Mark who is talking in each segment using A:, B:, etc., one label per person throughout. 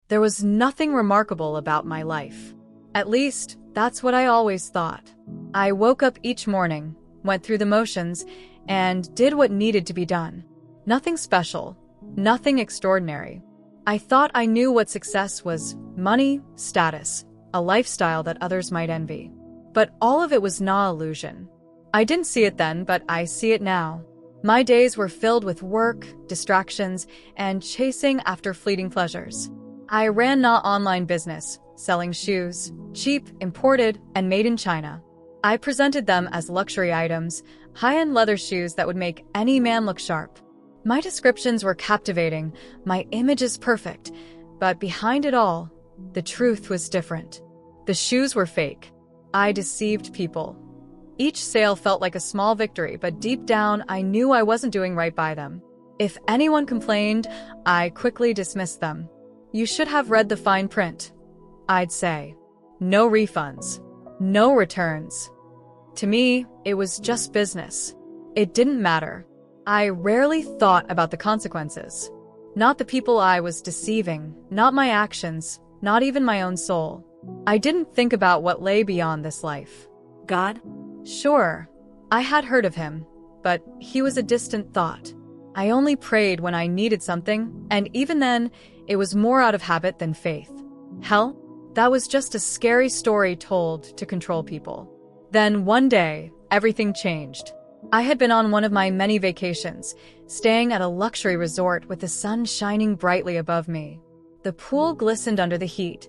A: There was nothing remarkable about my life. At least, that's what I always thought. I woke up each morning, went through the motions, and did what needed to be done. Nothing special, nothing extraordinary. I thought I knew what success was: money, status, a lifestyle that others might envy. But all of it was an illusion. I didn't see it then, but I see it now. My days were filled with work, distractions, and chasing after fleeting pleasures. I ran an online business, selling shoes, cheap, imported, and made in China. I presented them as luxury items, high-end leather shoes that would make any man look sharp. My descriptions were captivating, my images perfect, but behind it all, the truth was different. The shoes were fake. I deceived people. Each sale felt like a small victory, but deep down, I knew I wasn't doing right by them. If anyone complained, I quickly dismissed them. "You should have read the fine print," I'd say. No refunds. No returns. To me, it was just business. It didn't matter. I rarely thought about the consequences. Not the people I was deceiving, not my actions, not even my own soul. I didn't think about what lay beyond this life. God? Sure, I had heard of him, but he was a distant thought. I only prayed when I needed something, and even then, it was more out of habit than faith. Hell? That was just a scary story told to control people. Then one day, everything changed. I had been on one of my many vacations, staying at a luxury resort with the sun shining brightly above me. The pool glistened under the heat,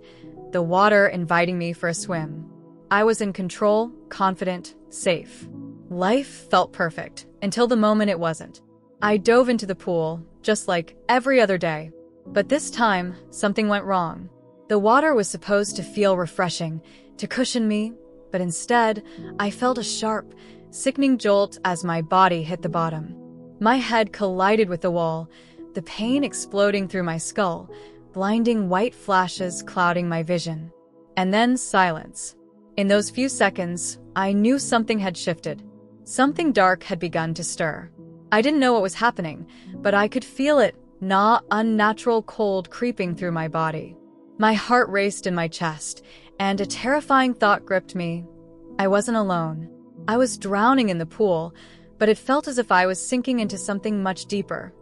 A: the water inviting me for a swim. I was in control, confident, safe. Life felt perfect, until the moment it wasn't. I dove into the pool, just like every other day. But this time, something went wrong. The water was supposed to feel refreshing, to cushion me, but instead, I felt a sharp, sickening jolt as my body hit the bottom. My head collided with the wall, the pain exploding through my skull, blinding white flashes clouding my vision. And then silence. In those few seconds, I knew something had shifted. Something dark had begun to stir. I didn't know what was happening, but I could feel it, unnatural cold creeping through my body. My heart raced in my chest, and a terrifying thought gripped me. I wasn't alone. I was drowning in the pool, but it felt as if I was sinking into something much deeper,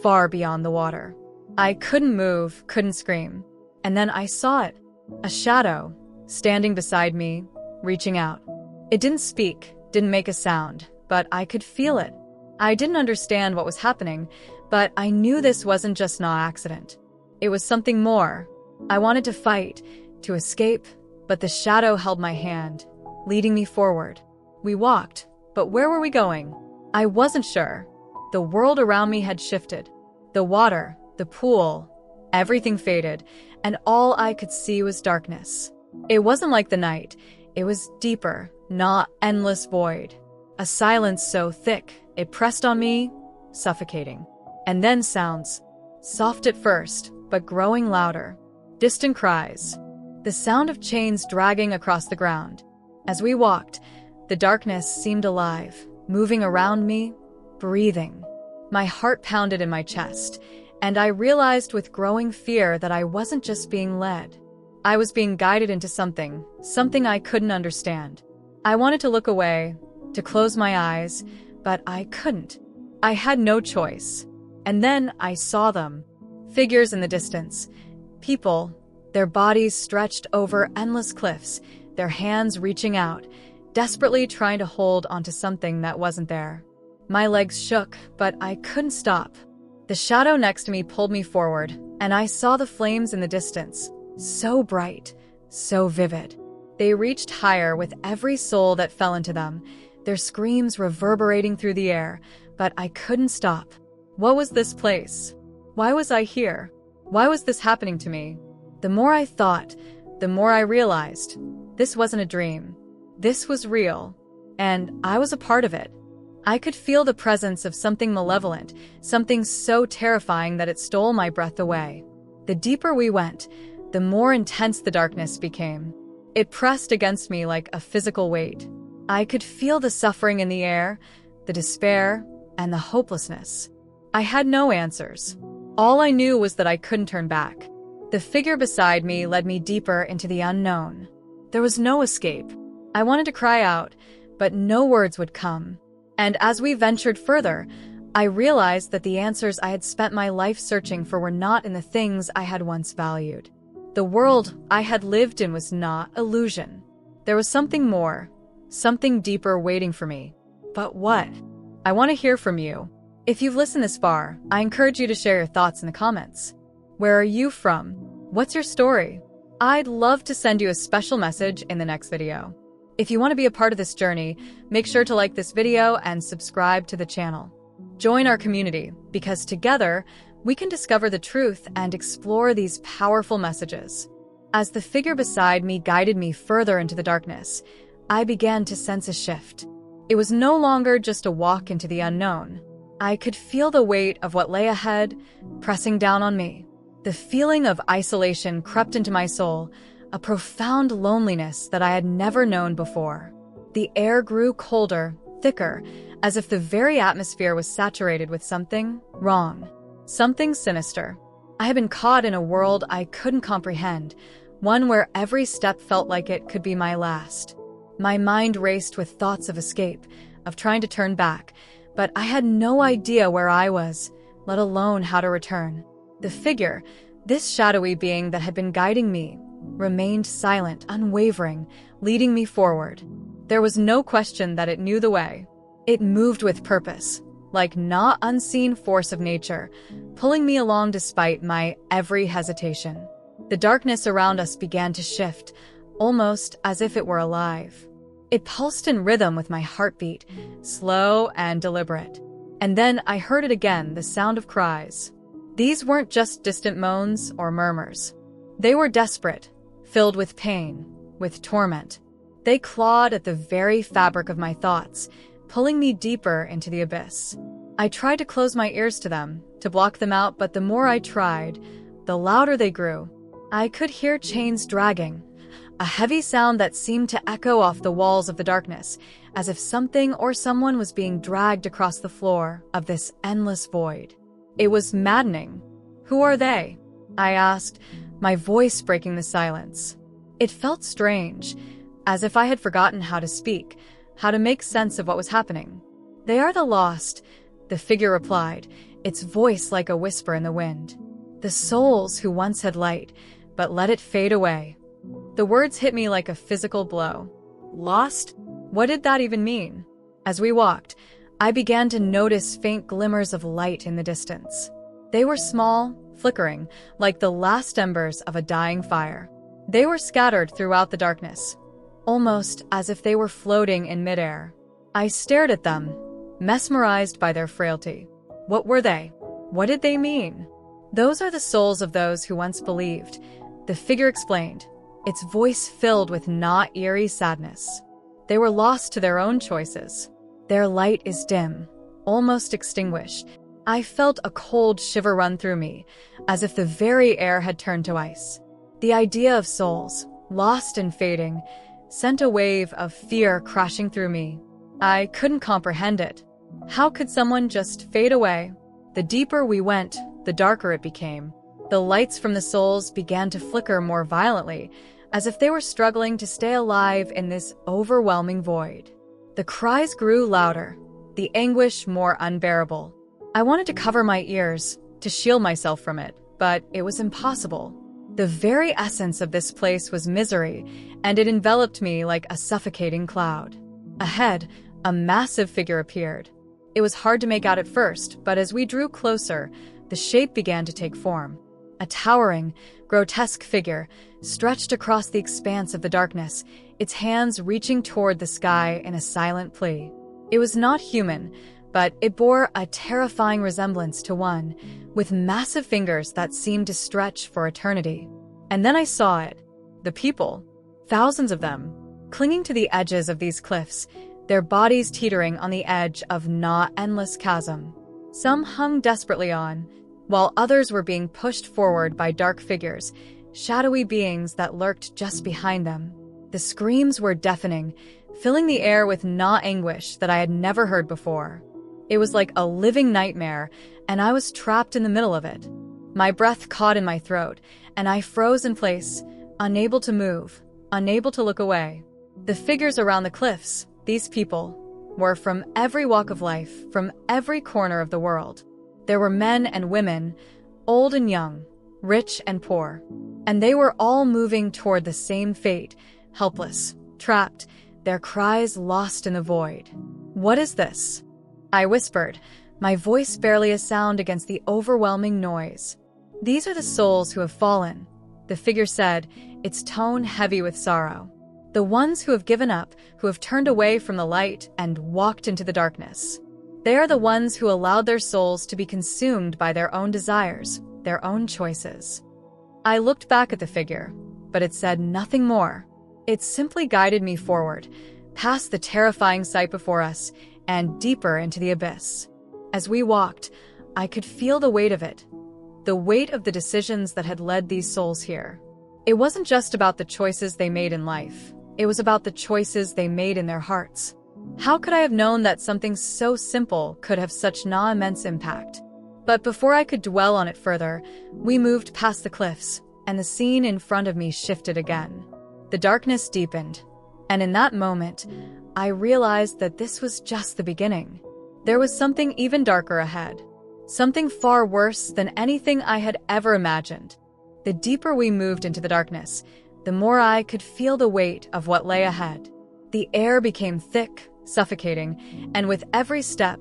A: far beyond the water. I couldn't move, couldn't scream. And then I saw it, a shadow, standing beside me, reaching out. It didn't speak, didn't make a sound, but I could feel it. I didn't understand what was happening, but I knew this wasn't just an accident. It was something more. I wanted to fight, to escape, but the shadow held my hand, leading me forward. We walked, but where were we going? I wasn't sure. The world around me had shifted. The water, the pool, everything faded, and all I could see was darkness. It wasn't like the night. It was deeper, not endless void. A silence so thick, it pressed on me, suffocating. And then sounds, soft at first, but growing louder. Distant cries. The sound of chains dragging across the ground. As we walked, the darkness seemed alive, moving around me, breathing. My heart pounded in my chest, and I realized with growing fear that I wasn't just being led. I was being guided into something I couldn't understand. I wanted to look away, to close my eyes, but I couldn't. I had no choice. And then I saw them. Figures in the distance. People, their bodies stretched over endless cliffs, their hands reaching out, desperately trying to hold onto something that wasn't there. My legs shook, but I couldn't stop. The shadow next to me pulled me forward, and I saw the flames in the distance. So bright, so vivid. They reached higher with every soul that fell into them, their screams reverberating through the air, but I couldn't stop. What was this place? Why was I here? Why was this happening to me? The more I thought, the more I realized this wasn't a dream. This was real, and I was a part of it. I could feel the presence of something malevolent, something so terrifying that it stole my breath away. The deeper we went, the more intense the darkness became. It pressed against me like a physical weight. I could feel the suffering in the air, the despair, and the hopelessness. I had no answers. All I knew was that I couldn't turn back. The figure beside me led me deeper into the unknown. There was no escape. I wanted to cry out, but no words would come. And as we ventured further, I realized that the answers I had spent my life searching for were not in the things I had once valued. The world I had lived in was not illusion. There was something more, something deeper waiting for me. But what? I want to hear from you. If you've listened this far, I encourage you to share your thoughts in the comments. Where are you from? What's your story? I'd love to send you a special message in the next video. If you want to be a part of this journey, make sure to like this video and subscribe to the channel. Join our community, because together, we can discover the truth and explore these powerful messages. As the figure beside me guided me further into the darkness, I began to sense a shift. It was no longer just a walk into the unknown. I could feel the weight of what lay ahead, pressing down on me. The feeling of isolation crept into my soul, a profound loneliness that I had never known before. The air grew colder, thicker, as if the very atmosphere was saturated with something wrong, something sinister. I had been caught in a world I couldn't comprehend, one where every step felt like it could be my last. My mind raced with thoughts of escape, of trying to turn back, but I had no idea where I was, let alone how to return. The figure, this shadowy being that had been guiding me, remained silent, unwavering, leading me forward. There was no question that it knew the way. It moved with purpose, like not unseen force of nature, pulling me along despite my every hesitation. The darkness around us began to shift, almost as if it were alive. It pulsed in rhythm with my heartbeat, slow and deliberate. And then I heard it again, the sound of cries. These weren't just distant moans or murmurs. They were desperate, filled with pain, with torment. They clawed at the very fabric of my thoughts, pulling me deeper into the abyss. I tried to close my ears to them, to block them out, but the more I tried, the louder they grew. I could hear chains dragging, a heavy sound that seemed to echo off the walls of the darkness, as if something or someone was being dragged across the floor of this endless void. It was maddening. Who are they? I asked, my voice breaking the silence. It felt strange, as if I had forgotten how to speak, how to make sense of what was happening. They are the lost, the figure replied, its voice like a whisper in the wind. The souls who once had light, but let it fade away. The words hit me like a physical blow. Lost? What did that even mean? As we walked, I began to notice faint glimmers of light in the distance. They were small, flickering, like the last embers of a dying fire. They were scattered throughout the darkness, almost as if they were floating in midair. I stared at them, mesmerized by their frailty. What were they? What did they mean? Those are the souls of those who once believed, the figure explained, its voice filled with not eerie sadness. They were lost to their own choices. Their light is dim, almost extinguished. I felt a cold shiver run through me, as if the very air had turned to ice. The idea of souls, lost and fading, sent a wave of fear crashing through me. I couldn't comprehend it. How could someone just fade away? The deeper we went, the darker it became. The lights from the souls began to flicker more violently, as if they were struggling to stay alive in this overwhelming void. The cries grew louder, the anguish more unbearable. I wanted to cover my ears, to shield myself from it, but it was impossible. The very essence of this place was misery, and it enveloped me like a suffocating cloud. Ahead, a massive figure appeared. It was hard to make out at first, but as we drew closer, the shape began to take form. A towering, grotesque figure stretched across the expanse of the darkness, its hands reaching toward the sky in a silent plea. It was not human, but it bore a terrifying resemblance to one, with massive fingers that seemed to stretch for eternity. And then I saw it. The people, thousands of them, clinging to the edges of these cliffs, their bodies teetering on the edge of not endless chasm. Some hung desperately on, while others were being pushed forward by dark figures, shadowy beings that lurked just behind them. The screams were deafening, filling the air with anguish that I had never heard before. It was like a living nightmare, and I was trapped in the middle of it. My breath caught in my throat, and I froze in place, unable to move, unable to look away. The figures around the cliffs, these people, were from every walk of life, from every corner of the world. There were men and women, old and young, rich and poor, and they were all moving toward the same fate, helpless, trapped, their cries lost in the void. "What is this?" I whispered, my voice barely a sound against the overwhelming noise. "These are the souls who have fallen," the figure said, its tone heavy with sorrow. "The ones who have given up, who have turned away from the light and walked into the darkness. They are the ones who allowed their souls to be consumed by their own desires, their own choices." I looked back at the figure, but it said nothing more. It simply guided me forward, past the terrifying sight before us, and deeper into the abyss. As we walked, I could feel the weight of it, the weight of the decisions that had led these souls here. It wasn't just about the choices they made in life. It was about the choices they made in their hearts. How could I have known that something so simple could have such immense impact? But before I could dwell on it further, we moved past the cliffs, and the scene in front of me shifted again. The darkness deepened, and in that moment, I realized that this was just the beginning. There was something even darker ahead, something far worse than anything I had ever imagined. The deeper we moved into the darkness, the more I could feel the weight of what lay ahead. The air became thick, suffocating, and with every step,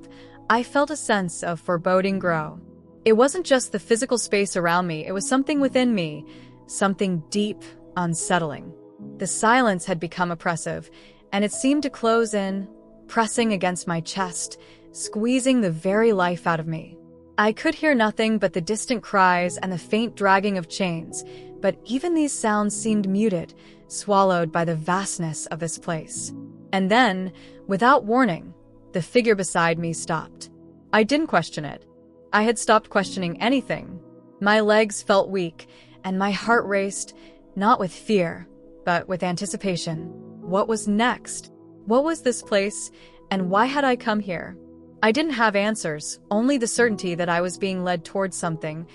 A: I felt a sense of foreboding grow. It wasn't just the physical space around me, it was something within me, something deep, unsettling. The silence had become oppressive, and it seemed to close in, pressing against my chest, squeezing the very life out of me. I could hear nothing but the distant cries and the faint dragging of chains, but even these sounds seemed muted, swallowed by the vastness of this place. And then, without warning, the figure beside me stopped. I didn't question it. I had stopped questioning anything. My legs felt weak, and my heart raced, not with fear, but with anticipation. What was next? What was this place, and why had I come here? I didn't have answers, only the certainty that I was being led towards something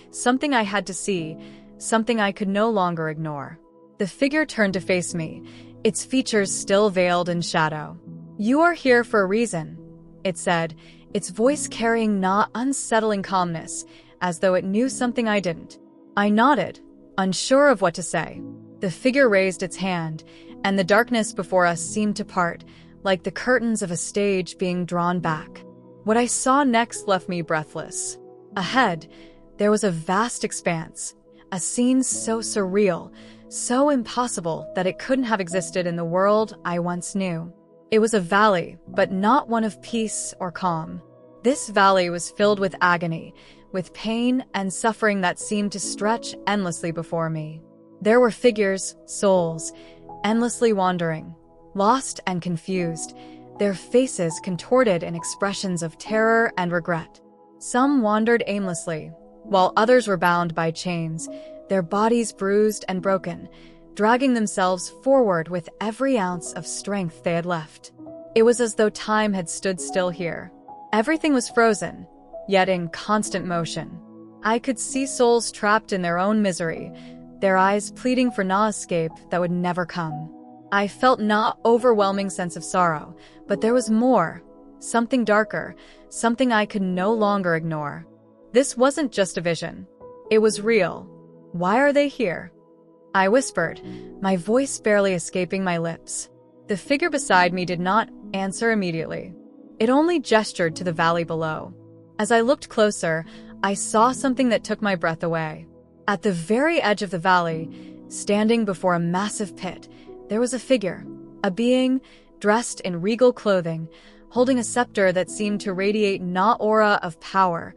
A: I had to see, something I could no longer ignore. The figure turned to face me, its features still veiled in shadow. "You are here for a reason," it said, its voice carrying unsettling calmness, as though it knew something I didn't. I nodded, unsure of what to say. The figure raised its hand, and the darkness before us seemed to part, like the curtains of a stage being drawn back. What I saw next left me breathless. Ahead, there was a vast expanse, a scene so surreal, so impossible that it couldn't have existed in the world I once knew. It was a valley, but not one of peace or calm. This valley was filled with agony, with pain and suffering that seemed to stretch endlessly before me. There were figures, souls, endlessly wandering, lost and confused, their faces contorted in expressions of terror and regret. Some wandered aimlessly, while others were bound by chains, their bodies bruised and broken, dragging themselves forward with every ounce of strength they had left. It was as though time had stood still here. Everything was frozen, yet in constant motion. I could see souls trapped in their own misery, their eyes pleading for escape that would never come. I felt overwhelming sense of sorrow, but there was more, something darker, something I could no longer ignore. This wasn't just a vision. It was real. "Why are they here?" I whispered, my voice barely escaping my lips. The figure beside me did not answer immediately. It only gestured to the valley below. As I looked closer, I saw something that took my breath away. At the very edge of the valley, standing before a massive pit, there was a figure, a being dressed in regal clothing, holding a scepter that seemed to radiate aura of power,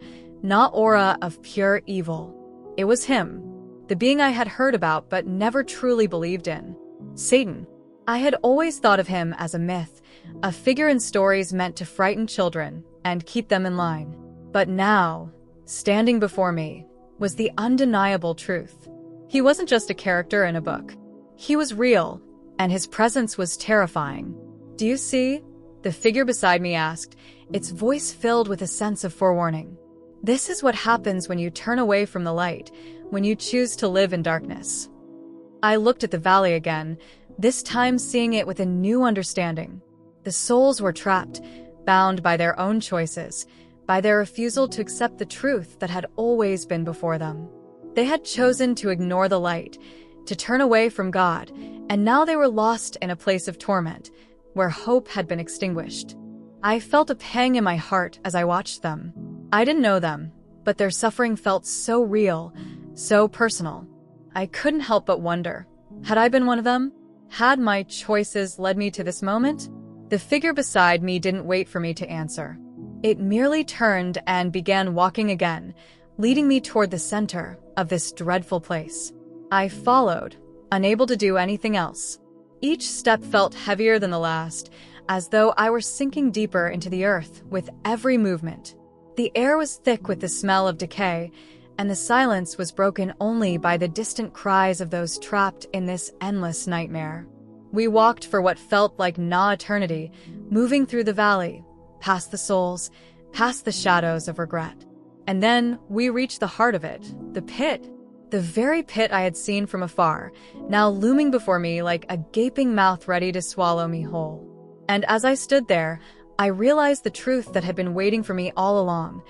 A: aura of pure evil. It was him, the being I had heard about but never truly believed in. Satan. I had always thought of him as a myth, a figure in stories meant to frighten children and keep them in line. But now, standing before me, was the undeniable truth. He wasn't just a character in a book. He was real, and his presence was terrifying. "Do you see?" the figure beside me asked, its voice filled with a sense of forewarning. "This is what happens when you turn away from the light, when you choose to live in darkness. I looked at the valley again, this time seeing it with a new understanding. The souls were trapped, bound by their own choices, by their refusal to accept the truth that had always been before them. They had chosen to ignore the light, to turn away from God, and now they were lost in a place of torment, where hope had been extinguished. I felt a pang in my heart as I watched them. I didn't know them, but their suffering felt so real, so personal. I couldn't help but wonder, had I been one of them? Had my choices led me to this moment? The figure beside me didn't wait for me to answer. It merely turned and began walking again, leading me toward the center of this dreadful place. I followed, unable to do anything else. Each step felt heavier than the last, as though I were sinking deeper into the earth with every movement. The air was thick with the smell of decay, and the silence was broken only by the distant cries of those trapped in this endless nightmare. We walked for what felt like an eternity, moving through the valley, past the souls, past the shadows of regret. And then we reached the heart of it, the pit. The very pit I had seen from afar, now looming before me like a gaping mouth ready to swallow me whole. And as I stood there, I realized the truth that had been waiting for me all along.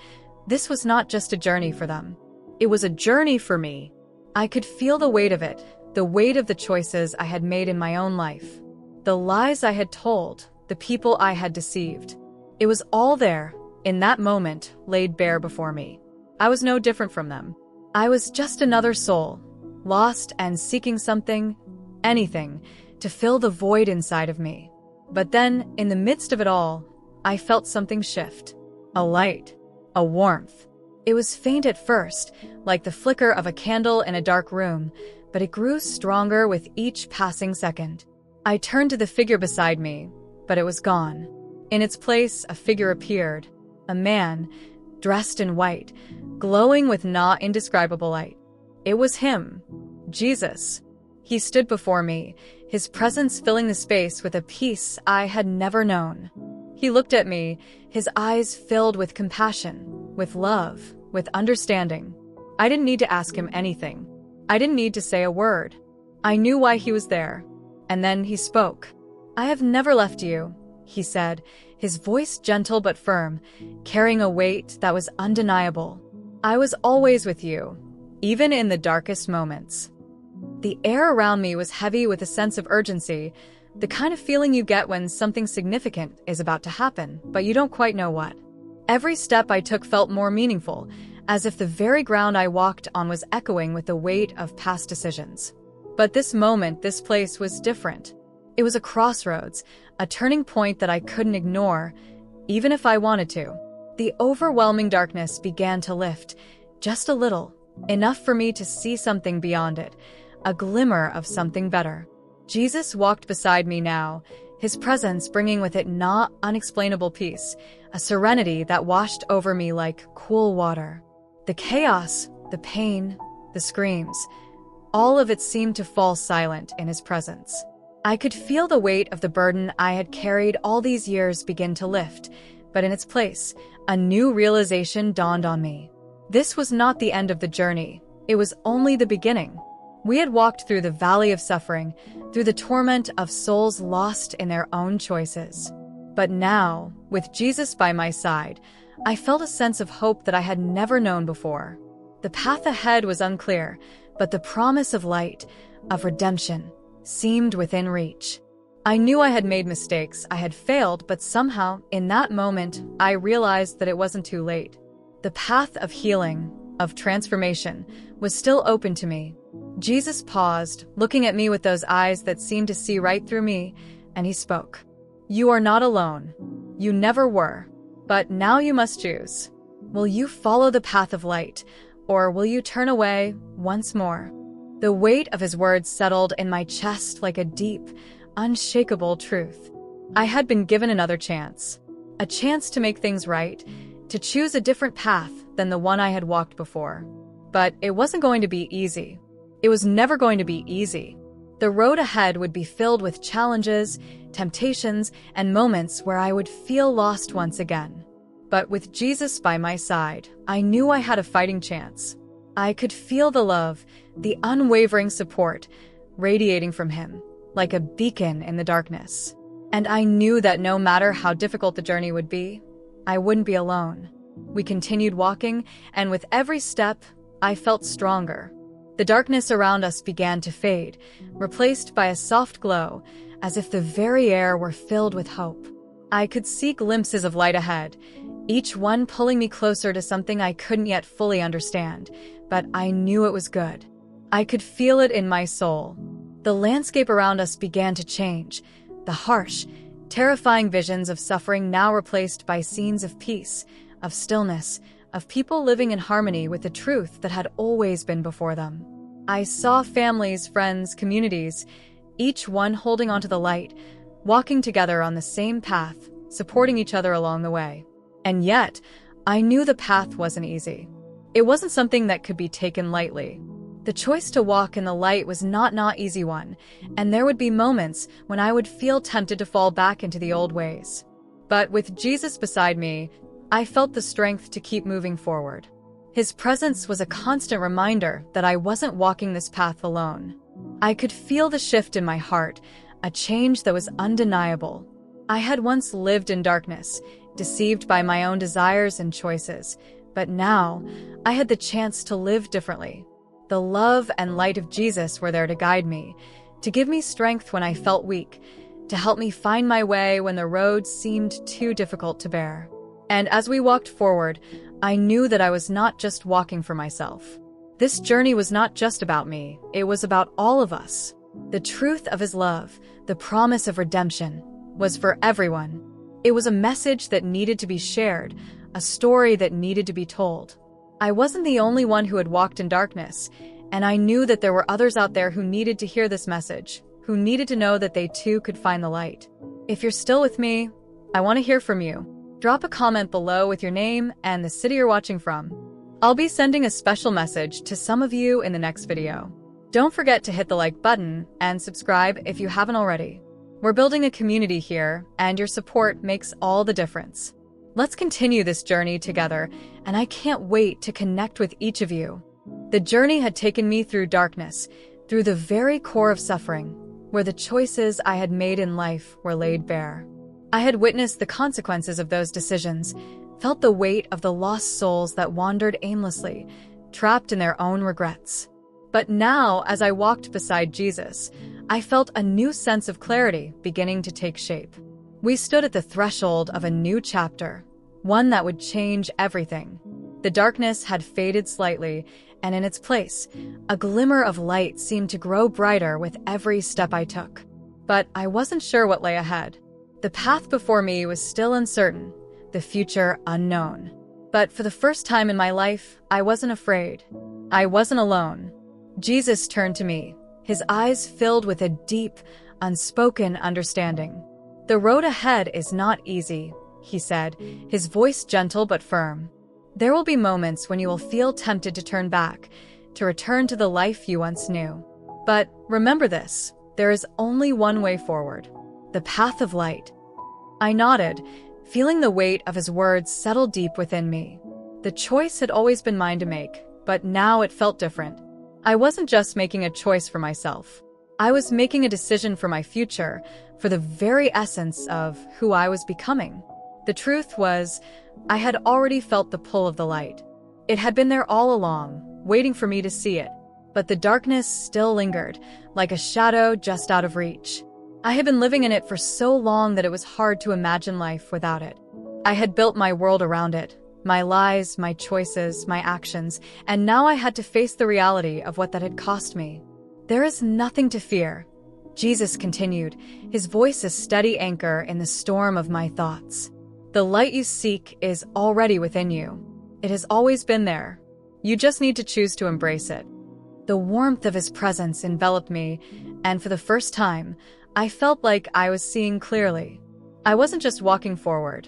A: This was not just a journey for them. It was a journey for me. I could feel the weight of it, the weight of the choices I had made in my own life. The lies I had told, the people I had deceived. It was all there, in that moment, laid bare before me. I was no different from them. I was just another soul, lost and seeking something, anything, to fill the void inside of me. But then, in the midst of it all, I felt something shift. A light. A warmth. It was faint at first, like the flicker of a candle in a dark room, but it grew stronger with each passing second. I turned to the figure beside me, but it was gone. In its place, a figure appeared. A man, dressed in white, glowing with indescribable light. It was him, Jesus. He stood before me, his presence filling the space with a peace I had never known. He looked at me, his eyes filled with compassion, with love, with understanding. I didn't need to ask him anything. I didn't need to say a word. I knew why he was there. And then he spoke. "I have never left you," he said, his voice gentle but firm, carrying a weight that was undeniable. "I was always with you, even in the darkest moments." The air around me was heavy with a sense of urgency, the kind of feeling you get when something significant is about to happen, but you don't quite know what. Every step I took felt more meaningful, as if the very ground I walked on was echoing with the weight of past decisions. But this moment, this place was different. It was a crossroads, a turning point that I couldn't ignore, even if I wanted to. The overwhelming darkness began to lift, just a little, enough for me to see something beyond it, a glimmer of something better. Jesus walked beside me now, his presence bringing with it unexplainable peace, a serenity that washed over me like cool water. The chaos, the pain, the screams, all of it seemed to fall silent in his presence. I could feel the weight of the burden I had carried all these years begin to lift, but in its place, a new realization dawned on me. This was not the end of the journey, it was only the beginning. We had walked through the valley of suffering, through the torment of souls lost in their own choices. But now, with Jesus by my side, I felt a sense of hope that I had never known before. The path ahead was unclear, but the promise of light, of redemption, seemed within reach. I knew I had made mistakes, I had failed, but somehow, in that moment, I realized that it wasn't too late. The path of healing, of transformation, was still open to me. Jesus paused, looking at me with those eyes that seemed to see right through me, and he spoke. "You are not alone. You never were. But now you must choose. Will you follow the path of light, or will you turn away once more?" The weight of his words settled in my chest like a deep, unshakable truth. I had been given another chance. A chance to make things right, to choose a different path than the one I had walked before. But it wasn't going to be easy. It was never going to be easy. The road ahead would be filled with challenges, temptations, and moments where I would feel lost once again. But with Jesus by my side, I knew I had a fighting chance. I could feel the love, the unwavering support, radiating from him, like a beacon in the darkness. And I knew that no matter how difficult the journey would be, I wouldn't be alone. We continued walking, and with every step, I felt stronger. The darkness around us began to fade, replaced by a soft glow, as if the very air were filled with hope. I could see glimpses of light ahead, each one pulling me closer to something I couldn't yet fully understand, but I knew it was good. I could feel it in my soul. The landscape around us began to change, the harsh, terrifying visions of suffering now replaced by scenes of peace, of stillness, of people living in harmony with the truth that had always been before them. I saw families, friends, communities, each one holding onto the light, walking together on the same path, supporting each other along the way. And yet, I knew the path wasn't easy. It wasn't something that could be taken lightly. The choice to walk in the light was not an easy one, and there would be moments when I would feel tempted to fall back into the old ways. But with Jesus beside me, I felt the strength to keep moving forward. His presence was a constant reminder that I wasn't walking this path alone. I could feel the shift in my heart, a change that was undeniable. I had once lived in darkness, deceived by my own desires and choices, but now I had the chance to live differently. The love and light of Jesus were there to guide me, to give me strength when I felt weak, to help me find my way when the road seemed too difficult to bear. And as we walked forward, I knew that I was not just walking for myself. This journey was not just about me, it was about all of us. The truth of his love, the promise of redemption, was for everyone. It was a message that needed to be shared, a story that needed to be told. I wasn't the only one who had walked in darkness, and I knew that there were others out there who needed to hear this message, who needed to know that they too could find the light. If you're still with me, I want to hear from you. Drop a comment below with your name and the city you're watching from. I'll be sending a special message to some of you in the next video. Don't forget to hit the like button and subscribe if you haven't already. We're building a community here, and your support makes all the difference. Let's continue this journey together, and I can't wait to connect with each of you. The journey had taken me through darkness, through the very core of suffering, where the choices I had made in life were laid bare. I had witnessed the consequences of those decisions, felt the weight of the lost souls that wandered aimlessly, trapped in their own regrets. But now, as I walked beside Jesus, I felt a new sense of clarity beginning to take shape. We stood at the threshold of a new chapter, one that would change everything. The darkness had faded slightly, and in its place, a glimmer of light seemed to grow brighter with every step I took. But I wasn't sure what lay ahead. The path before me was still uncertain, the future unknown. But for the first time in my life, I wasn't afraid. I wasn't alone. Jesus turned to me, his eyes filled with a deep, unspoken understanding. "The road ahead is not easy," he said, his voice gentle but firm. "There will be moments when you will feel tempted to turn back, to return to the life you once knew. But remember this, there is only one way forward, the path of light." I nodded, feeling the weight of his words settle deep within me. The choice had always been mine to make, but now it felt different. I wasn't just making a choice for myself. I was making a decision for my future, for the very essence of who I was becoming. The truth was, I had already felt the pull of the light. It had been there all along, waiting for me to see it. But the darkness still lingered, like a shadow just out of reach. I had been living in it for so long that it was hard to imagine life without it. I had built my world around it, my lies, my choices, my actions, and now I had to face the reality of what that had cost me. "There is nothing to fear," Jesus continued, his voice a steady anchor in the storm of my thoughts. "The light you seek is already within you. It has always been there. You just need to choose to embrace it." The warmth of his presence enveloped me, and for the first time, I felt like I was seeing clearly. I wasn't just walking forward.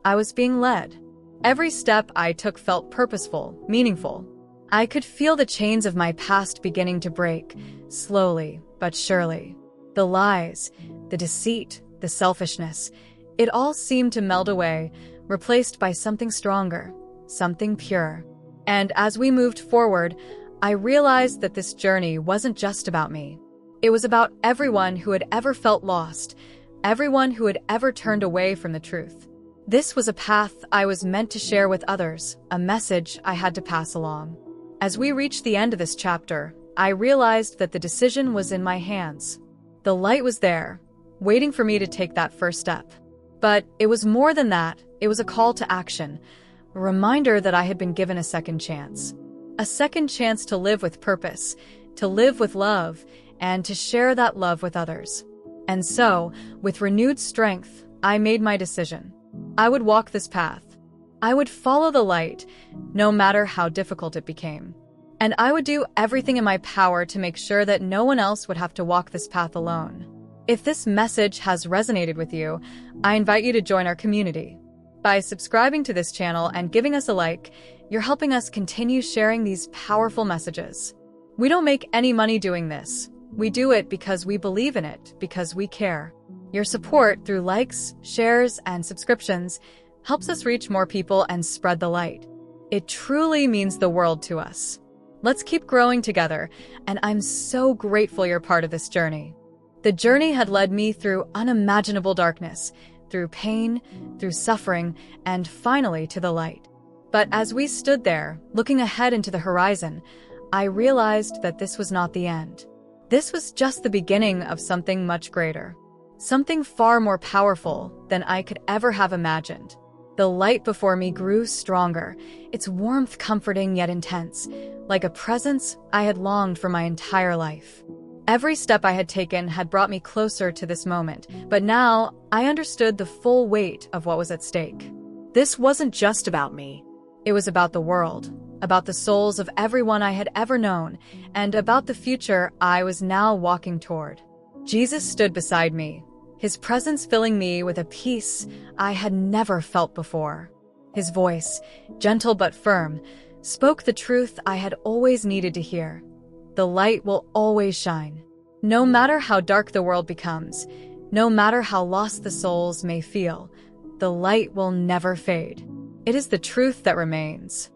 A: I was being led. Every step I took felt purposeful, meaningful. I could feel the chains of my past beginning to break, slowly but surely. The lies, the deceit, the selfishness, it all seemed to melt away, replaced by something stronger, something pure. And as we moved forward, I realized that this journey wasn't just about me. It was about everyone who had ever felt lost, everyone who had ever turned away from the truth. This was a path I was meant to share with others, a message I had to pass along. As we reached the end of this chapter, I realized that the decision was in my hands. The light was there, waiting for me to take that first step. But it was more than that. It was a call to action, a reminder that I had been given a second chance. A second chance to live with purpose, to live with love, and to share that love with others. And so, with renewed strength, I made my decision. I would walk this path. I would follow the light, no matter how difficult it became. And I would do everything in my power to make sure that no one else would have to walk this path alone. If this message has resonated with you, I invite you to join our community. By subscribing to this channel and giving us a like, you're helping us continue sharing these powerful messages. We don't make any money doing this. We do it because we believe in it, because we care. Your support through likes, shares, and subscriptions helps us reach more people and spread the light. It truly means the world to us. Let's keep growing together, and I'm so grateful you're part of this journey. The journey had led me through unimaginable darkness, through pain, through suffering, and finally to the light. But as we stood there, looking ahead into the horizon, I realized that this was not the end. This was just the beginning of something much greater. Something far more powerful than I could ever have imagined. The light before me grew stronger, its warmth comforting yet intense, like a presence I had longed for my entire life. Every step I had taken had brought me closer to this moment, but now I understood the full weight of what was at stake. This wasn't just about me. It was about the world, about the souls of everyone I had ever known, and about the future I was now walking toward. Jesus stood beside me, his presence filling me with a peace I had never felt before. His voice, gentle but firm, spoke the truth I had always needed to hear. The light will always shine. No matter how dark the world becomes, no matter how lost the souls may feel, the light will never fade. It is the truth that remains.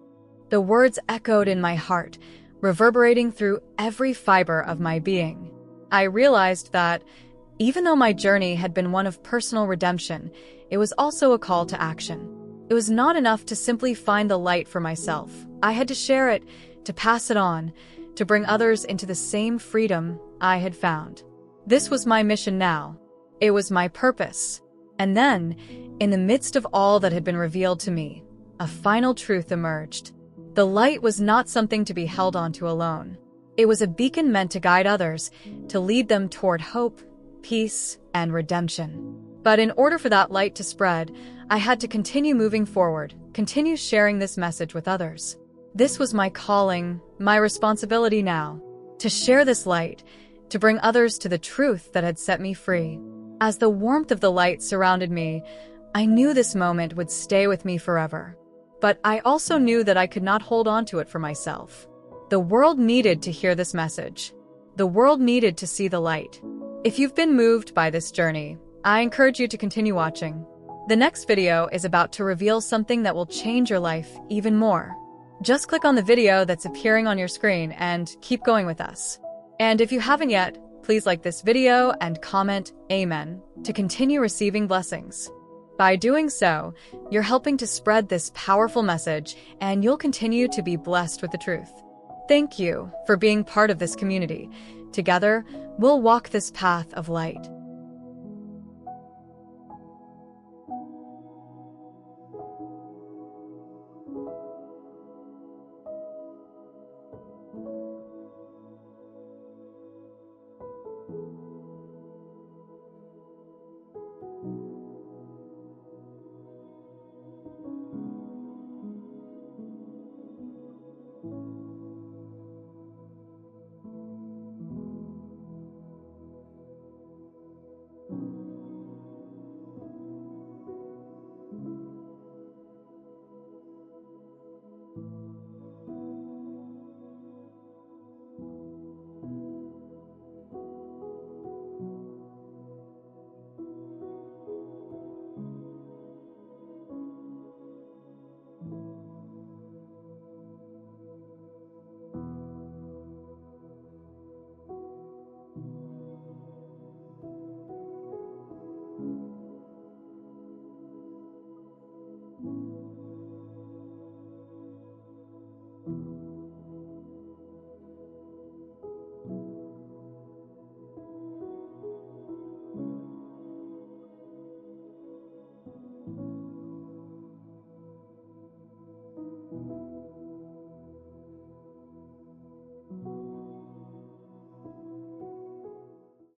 A: The words echoed in my heart, reverberating through every fiber of my being. I realized that, even though my journey had been one of personal redemption, it was also a call to action. It was not enough to simply find the light for myself. I had to share it, to pass it on, to bring others into the same freedom I had found. This was my mission now. It was my purpose. And then, in the midst of all that had been revealed to me, a final truth emerged. The light was not something to be held onto alone. It was a beacon meant to guide others, to lead them toward hope, peace, and redemption. But in order for that light to spread, I had to continue moving forward, continue sharing this message with others. This was my calling, my responsibility now, to share this light, to bring others to the truth that had set me free. As the warmth of the light surrounded me, I knew this moment would stay with me forever. But I also knew that I could not hold on to it for myself. The world needed to hear this message. The world needed to see the light. If you've been moved by this journey, I encourage you to continue watching. The next video is about to reveal something that will change your life even more. Just click on the video that's appearing on your screen and keep going with us. And if you haven't yet, please like this video and comment Amen to continue receiving blessings. By doing so, you're helping to spread this powerful message, and you'll continue to be blessed with the truth. Thank you for being part of this community. Together, we'll walk this path of light.